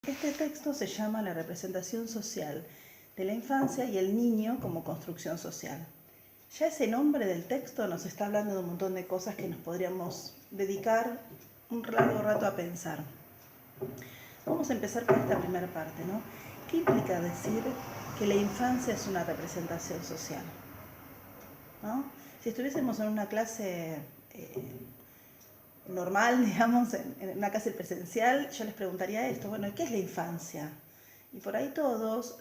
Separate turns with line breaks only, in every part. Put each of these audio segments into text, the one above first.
Este texto se llama La representación social de la infancia y el niño como construcción social. Ya ese nombre del texto nos está hablando de un montón de cosas que nos podríamos dedicar un largo rato a pensar. Vamos a empezar con esta primera parte, ¿no? ¿Qué implica decir que la infancia es una representación social? ¿No? Si estuviésemos en una clase normal, digamos, en una clase presencial, yo les preguntaría esto, bueno, ¿qué es la infancia? Y por ahí todos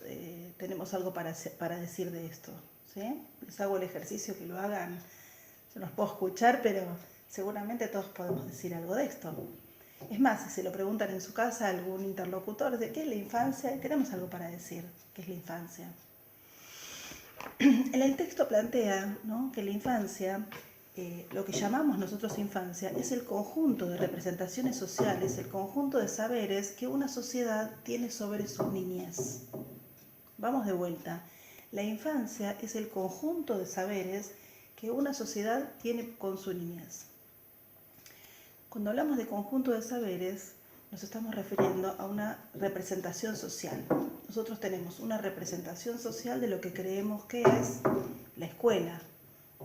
tenemos algo para decir de esto, ¿sí? Les hago el ejercicio que lo hagan, yo los puedo escuchar, pero seguramente todos podemos decir algo de esto. Es más, si se lo preguntan en su casa a algún interlocutor de qué es la infancia, tenemos algo para decir, qué es la infancia. En el texto plantea, ¿no?, que la infancia, lo que llamamos nosotros infancia, es el conjunto de representaciones sociales, el conjunto de saberes que una sociedad tiene sobre su niñez. Vamos de vuelta. La infancia es el conjunto de saberes que una sociedad tiene con su niñez. Cuando hablamos de conjunto de saberes, nos estamos refiriendo a una representación social. Nosotros tenemos una representación social de lo que creemos que es la escuela,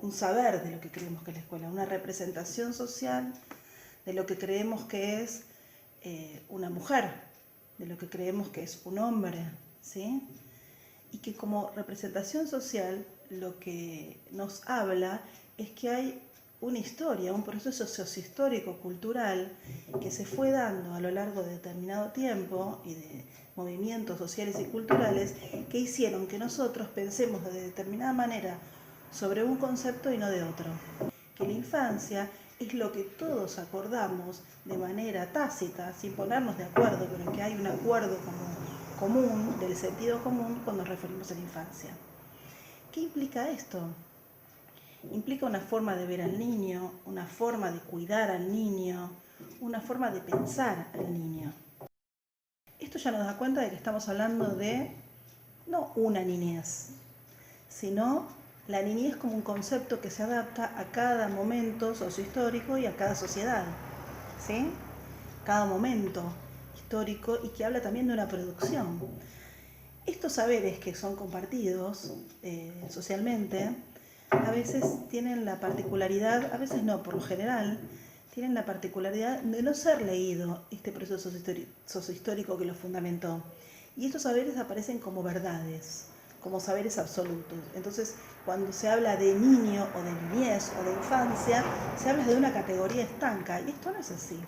un saber de lo que creemos que es la escuela, una representación social de lo que creemos que es una mujer, de lo que creemos que es un hombre, ¿sí? Y que como representación social lo que nos habla es que hay una historia, un proceso sociohistórico, cultural, que se fue dando a lo largo de determinado tiempo y de movimientos sociales y culturales que hicieron que nosotros pensemos de determinada manera sobre un concepto y no de otro. Que la infancia es lo que todos acordamos de manera tácita, sin ponernos de acuerdo, pero que hay un acuerdo común, del sentido común, cuando nos referimos a la infancia. ¿Qué implica esto? Implica una forma de ver al niño, una forma de cuidar al niño, una forma de pensar al niño. Esto ya nos da cuenta de que estamos hablando de no una niñez, sino la niñez como un concepto que se adapta a cada momento sociohistórico y a cada sociedad, ¿sí? Cada momento histórico y que habla también de una producción. Estos saberes que son compartidos socialmente a veces tienen la particularidad, a veces no, por lo general, tienen la particularidad de no ser leído este proceso sociohistórico que lo fundamentó. Y estos saberes aparecen como verdades, como saberes absolutos. Entonces, cuando se habla de niño o de niñez o de infancia, se habla de una categoría estanca, y esto no es así.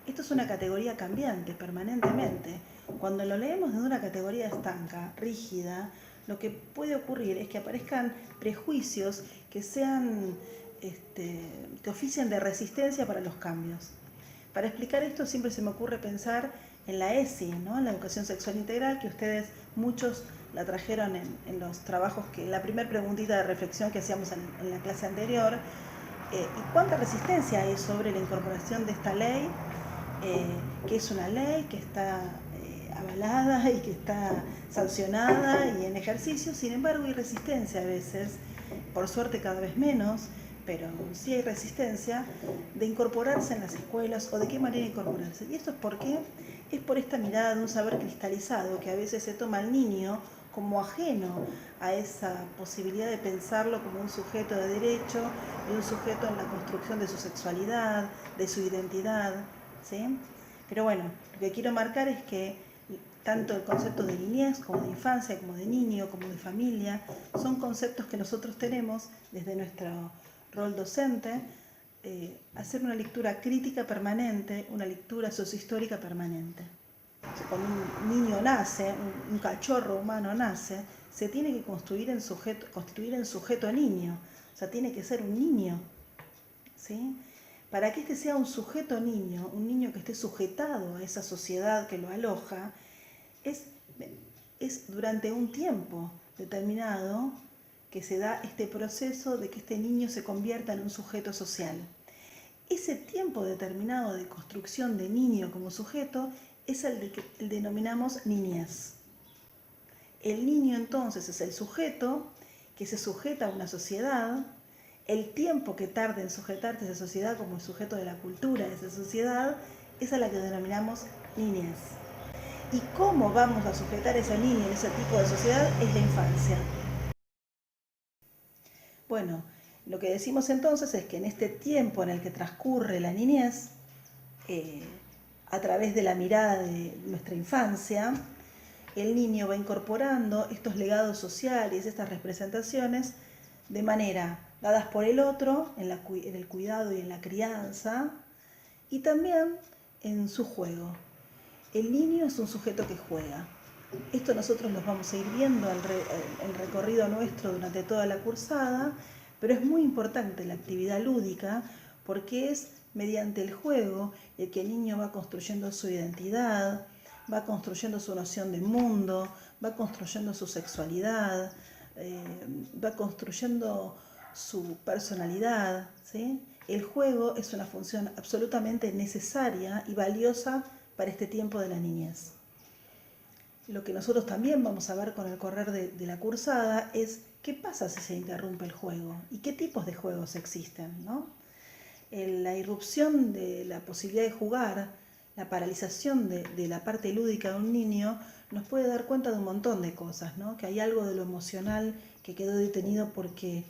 Esto es una categoría cambiante permanentemente. Cuando lo leemos desde una categoría estanca, rígida, lo que puede ocurrir es que aparezcan prejuicios que que oficien de resistencia para los cambios. Para explicar esto siempre se me ocurre pensar en la ESI, ¿no?, en la educación sexual integral, que ustedes muchos la trajeron en los trabajos, la primera preguntita de reflexión que hacíamos en la clase anterior. ¿Y cuánta resistencia hay sobre la incorporación de esta ley? Que es una ley que está avalada y que está sancionada y en ejercicio, sin embargo hay resistencia a veces, por suerte cada vez menos, pero sí hay resistencia de incorporarse en las escuelas o de qué manera incorporarse. ¿Y esto es por qué? Es por esta mirada de un saber cristalizado que a veces se toma al niño como ajeno a esa posibilidad de pensarlo como un sujeto de derecho y un sujeto en la construcción de su sexualidad, de su identidad, ¿sí? Pero bueno, lo que quiero marcar es que tanto el concepto de niñez como de infancia, como de niño, como de familia, son conceptos que nosotros tenemos desde nuestro rol docente, hacer una lectura crítica permanente, una lectura sociohistórica permanente. Cuando un niño nace, un cachorro humano nace, se tiene que constituir en sujeto niño, o sea, tiene que ser un niño, ¿sí? Para que este sea un sujeto niño, un niño que esté sujetado a esa sociedad que lo aloja, es durante un tiempo determinado que se da este proceso de que este niño se convierta en un sujeto social. Ese tiempo determinado de construcción de niño como sujeto es el que denominamos niñez. El niño entonces es el sujeto que se sujeta a una sociedad. El tiempo que tarda en sujetarse a esa sociedad como el sujeto de la cultura de esa sociedad es a la que denominamos niñez. y cómo vamos a sujetar a ese niño en ese tipo de sociedad es la infancia. Bueno, lo que decimos entonces es que en este tiempo en el que transcurre la niñez, eh, a través de la mirada de nuestra infancia, el niño va incorporando estos legados sociales, estas representaciones, de manera dadas por el otro, en el cuidado y en la crianza, y también en su juego. El niño es un sujeto que juega. Esto nosotros lo vamos a ir viendo en el recorrido nuestro durante toda la cursada, pero es muy importante la actividad lúdica porque es mediante el juego el que el niño va construyendo su identidad, va construyendo su noción de mundo, va construyendo su sexualidad, va construyendo su personalidad, ¿sí? El juego es una función absolutamente necesaria y valiosa para este tiempo de la niñez. Lo que nosotros también vamos a ver con el correr de la cursada es qué pasa si se interrumpe el juego y qué tipos de juegos existen, ¿no? La irrupción de la posibilidad de jugar, la paralización de la parte lúdica de un niño nos puede dar cuenta de un montón de cosas, ¿no? Que hay algo de lo emocional que quedó detenido porque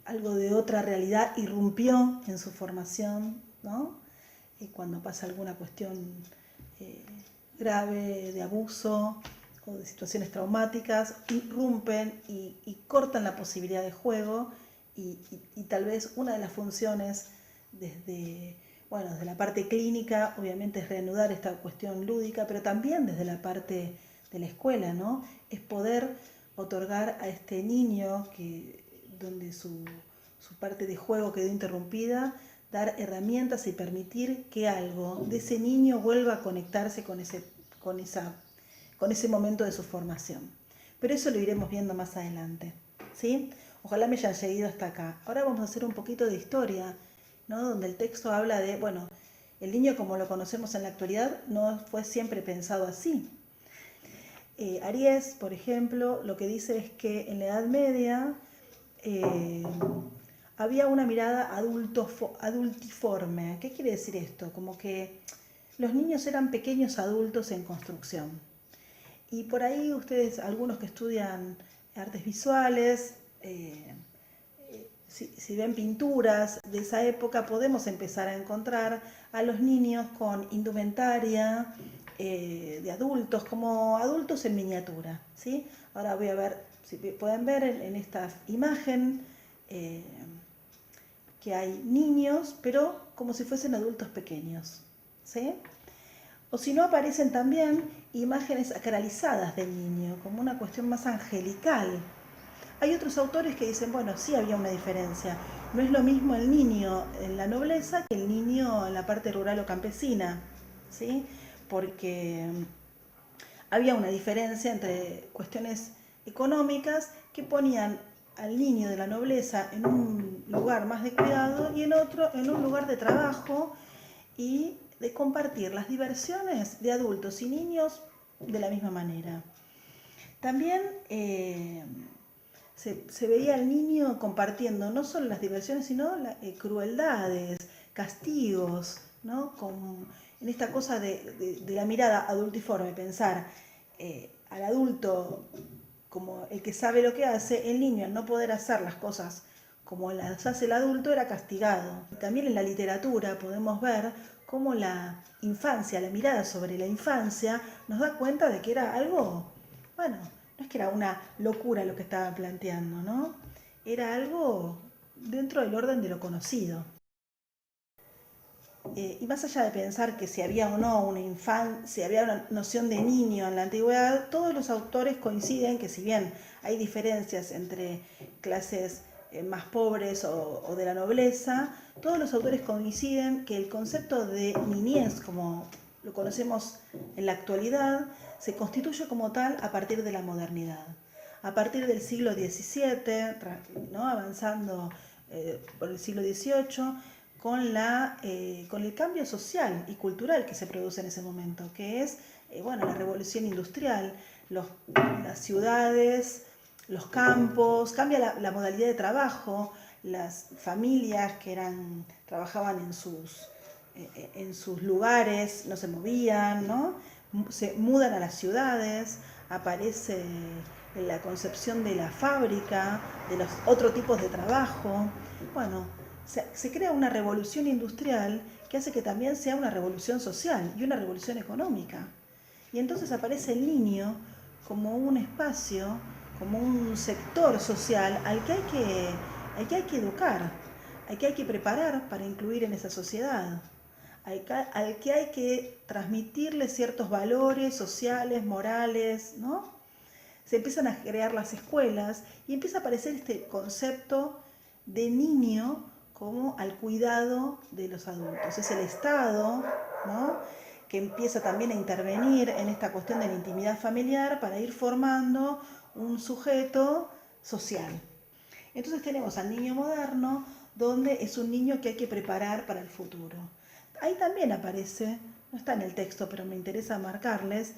algo de otra realidad irrumpió en su formación, ¿no? Y cuando pasa alguna cuestión eh, grave de abuso o de situaciones traumáticas, irrumpen y cortan la posibilidad de juego y tal vez una de las funciones desde la parte clínica, obviamente es reanudar esta cuestión lúdica, pero también desde la parte de la escuela, ¿no? Es poder otorgar a este niño donde su parte de juego quedó interrumpida, dar herramientas y permitir que algo de ese niño vuelva a conectarse con ese momento de su formación. Pero eso lo iremos viendo más adelante, ¿sí? Ojalá me hayan seguido hasta acá. Ahora vamos a hacer un poquito de historia, ¿no? Donde el texto habla de, bueno, el niño como lo conocemos en la actualidad no fue siempre pensado así. Aries, por ejemplo, lo que dice es que en la Edad Media había una mirada adultiforme. ¿Qué quiere decir esto? Como que los niños eran pequeños adultos en construcción. Y por ahí ustedes, algunos que estudian artes visuales, si ven pinturas de esa época, podemos empezar a encontrar a los niños con indumentaria de adultos, como adultos en miniatura, ¿sí? Ahora voy a ver, si pueden ver en esta imagen eh, que hay niños, pero como si fuesen adultos pequeños, ¿sí? O si no, aparecen también imágenes acralizadas del niño, como una cuestión más angelical. Hay otros autores que dicen, bueno, sí había una diferencia. No es lo mismo el niño en la nobleza que el niño en la parte rural o campesina, ¿sí? Porque había una diferencia entre cuestiones económicas que ponían al niño de la nobleza en un lugar más de cuidado y en otro en un lugar de trabajo y de compartir las diversiones de adultos y niños de la misma manera. También se veía al niño compartiendo no solo las diversiones, sino crueldades, castigos, ¿no? En esta cosa de la mirada adultiforme, pensar al adulto como el que sabe lo que hace, el niño al no poder hacer las cosas como las hace el adulto era castigado. También en la literatura podemos ver cómo la infancia, la mirada sobre la infancia nos da cuenta de que era algo, bueno, no es que era una locura lo que estaba planteando, ¿no? Era algo dentro del orden de lo conocido. Y más allá de pensar que si había o no si había una noción de niño en la antigüedad, todos los autores coinciden que si bien hay diferencias entre clases más pobres o de la nobleza, todos los autores coinciden que el concepto de niñez, como lo conocemos en la actualidad, se constituye como tal a partir de la modernidad. A partir del siglo XVII, ¿no? Avanzando por el siglo XVIII, con el cambio social y cultural que se produce en ese momento, que es la revolución industrial, las ciudades, los campos, cambia la modalidad de trabajo, las familias que trabajaban en sus lugares, no se movían, ¿no? se mudan a las ciudades, aparece la concepción de la fábrica, de los otros tipos de trabajo. Bueno, se crea una revolución industrial que hace que también sea una revolución social y una revolución económica. Y entonces aparece el niño como un espacio, como un sector social al que hay que educar, al que hay que preparar para incluir en esa sociedad, al que hay que transmitirle ciertos valores sociales, morales, ¿no? Se empiezan a crear las escuelas y empieza a aparecer este concepto de niño como al cuidado de los adultos. Es el Estado, ¿no?, que empieza también a intervenir en esta cuestión de la intimidad familiar para ir formando un sujeto social. Entonces tenemos al niño moderno, donde es un niño que hay que preparar para el futuro. Ahí también aparece, no está en el texto, pero me interesa marcarles,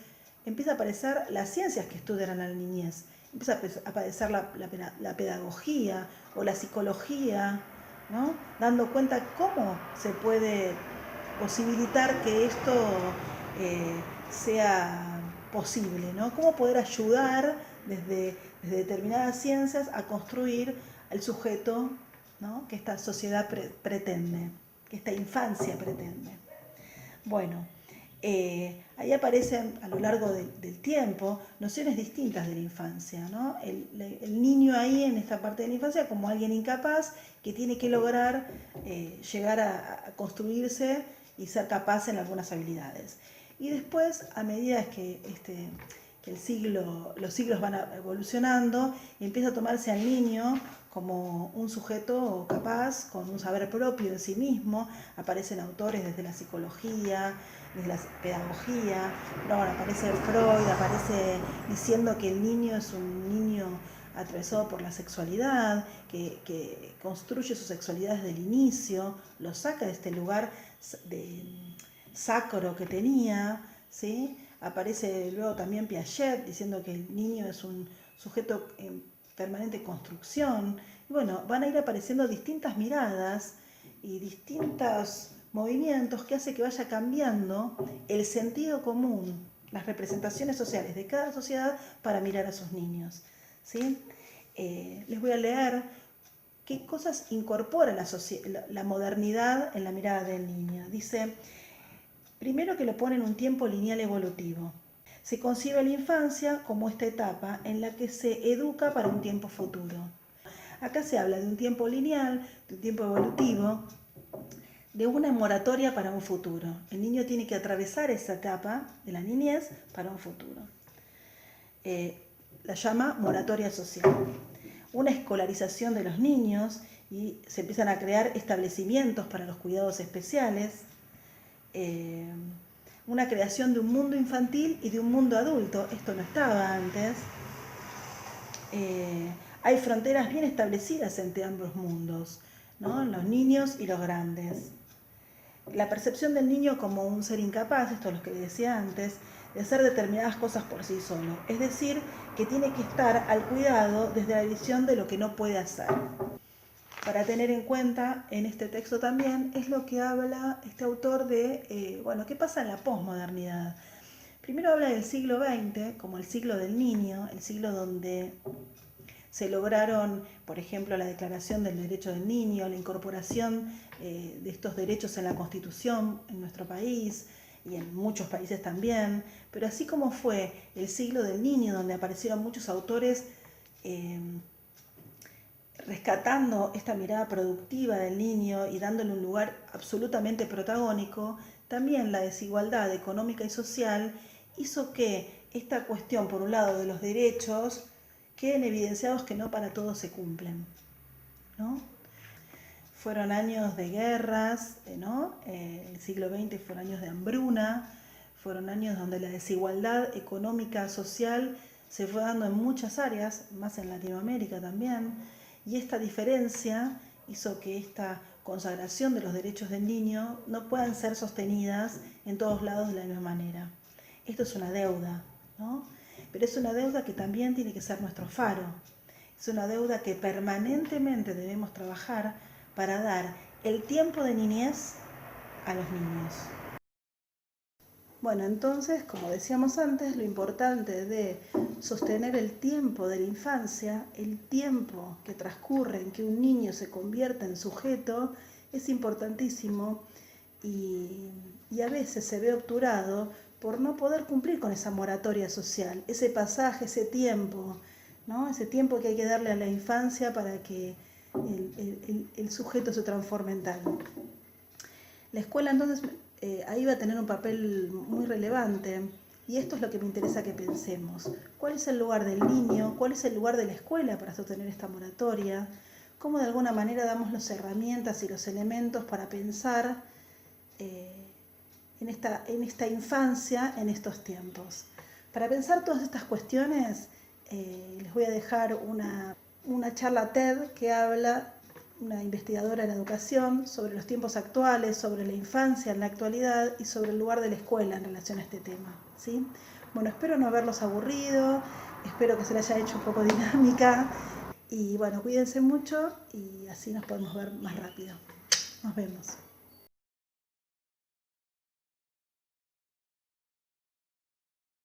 empieza a aparecer las ciencias que estudian a la niñez, empieza a aparecer la pedagogía o la psicología, ¿no?, dando cuenta cómo se puede posibilitar que esto sea posible, ¿no? Cómo poder ayudar desde determinadas ciencias a construir el sujeto, ¿no?, que esta sociedad pretende, que esta infancia pretende. Bueno, ahí aparecen a lo largo del tiempo nociones distintas de la infancia, ¿no? El niño ahí en esta parte de la infancia como alguien incapaz que tiene que lograr llegar a construirse y ser capaz en algunas habilidades. Y después, a medida que los siglos van evolucionando, empieza a tomarse al niño como un sujeto capaz, con un saber propio en sí mismo. Aparecen autores desde la psicología, desde la pedagogía. Bueno, aparece Freud, aparece diciendo que el niño es un niño atravesado por la sexualidad, que construye su sexualidad desde el inicio, lo saca de este lugar sacro que tenía, ¿sí? Aparece luego también Piaget diciendo que el niño es un sujeto en permanente construcción. Y bueno, van a ir apareciendo distintas miradas y distintos movimientos que hace que vaya cambiando el sentido común, las representaciones sociales de cada sociedad para mirar a sus niños, ¿sí? Les voy a leer qué cosas incorpora la modernidad en la mirada del niño. Dice, primero, que lo pone en un tiempo lineal evolutivo. Se concibe la infancia como esta etapa en la que se educa para un tiempo futuro. Acá se habla de un tiempo lineal, de un tiempo evolutivo, de una moratoria para un futuro. El niño tiene que atravesar esa etapa de la niñez para un futuro. La llama moratoria social. Una escolarización de los niños y se empiezan a crear establecimientos para los cuidados especiales. Una creación de un mundo infantil y de un mundo adulto. Esto no estaba antes. Hay fronteras bien establecidas entre ambos mundos, ¿no?, los niños y los grandes. La percepción del niño como un ser incapaz, esto es lo que decía antes, de hacer determinadas cosas por sí solo. Es decir, que tiene que estar al cuidado desde la visión de lo que no puede hacer. Para tener en cuenta en este texto también es lo que habla este autor de, ¿qué pasa en la posmodernidad? Primero habla del siglo XX como el siglo del niño, el siglo donde se lograron, por ejemplo, la Declaración del Derecho del Niño, la incorporación de estos derechos en la Constitución en nuestro país y en muchos países también, pero así como fue el siglo del niño, donde aparecieron muchos autores rescatando esta mirada productiva del niño y dándole un lugar absolutamente protagónico, también la desigualdad económica y social hizo que esta cuestión, por un lado, de los derechos, queden evidenciados que no para todos se cumplen, ¿no? Fueron años de guerras, ¿no? El siglo XX fueron años de hambruna, fueron años donde la desigualdad económica, social, se fue dando en muchas áreas, más en Latinoamérica también, y esta diferencia hizo que esta consagración de los derechos del niño no puedan ser sostenidas en todos lados de la misma manera. Esto es una deuda, ¿no? Pero es una deuda que también tiene que ser nuestro faro. Es una deuda que permanentemente debemos trabajar para dar el tiempo de niñez a los niños. Bueno, entonces, como decíamos antes, lo importante de sostener el tiempo de la infancia, el tiempo que transcurre en que un niño se convierte en sujeto, es importantísimo y a veces se ve obturado por no poder cumplir con esa moratoria social, ese pasaje, ese tiempo, ¿no? Ese tiempo que hay que darle a la infancia para que el sujeto se transforme en tal. La escuela entonces ahí va a tener un papel muy relevante y esto es lo que me interesa que pensemos. ¿Cuál es el lugar del niño? ¿Cuál es el lugar de la escuela para sostener esta moratoria? ¿Cómo de alguna manera damos las herramientas y los elementos para pensar en esta infancia, en estos tiempos? Para pensar todas estas cuestiones les voy a dejar una charla TED que habla una investigadora en educación sobre los tiempos actuales, sobre la infancia en la actualidad y sobre el lugar de la escuela en relación a este tema, ¿sí? Bueno, espero no haberlos aburrido, espero que se les haya hecho un poco dinámica y bueno, cuídense mucho y así nos podemos ver más rápido. Nos vemos.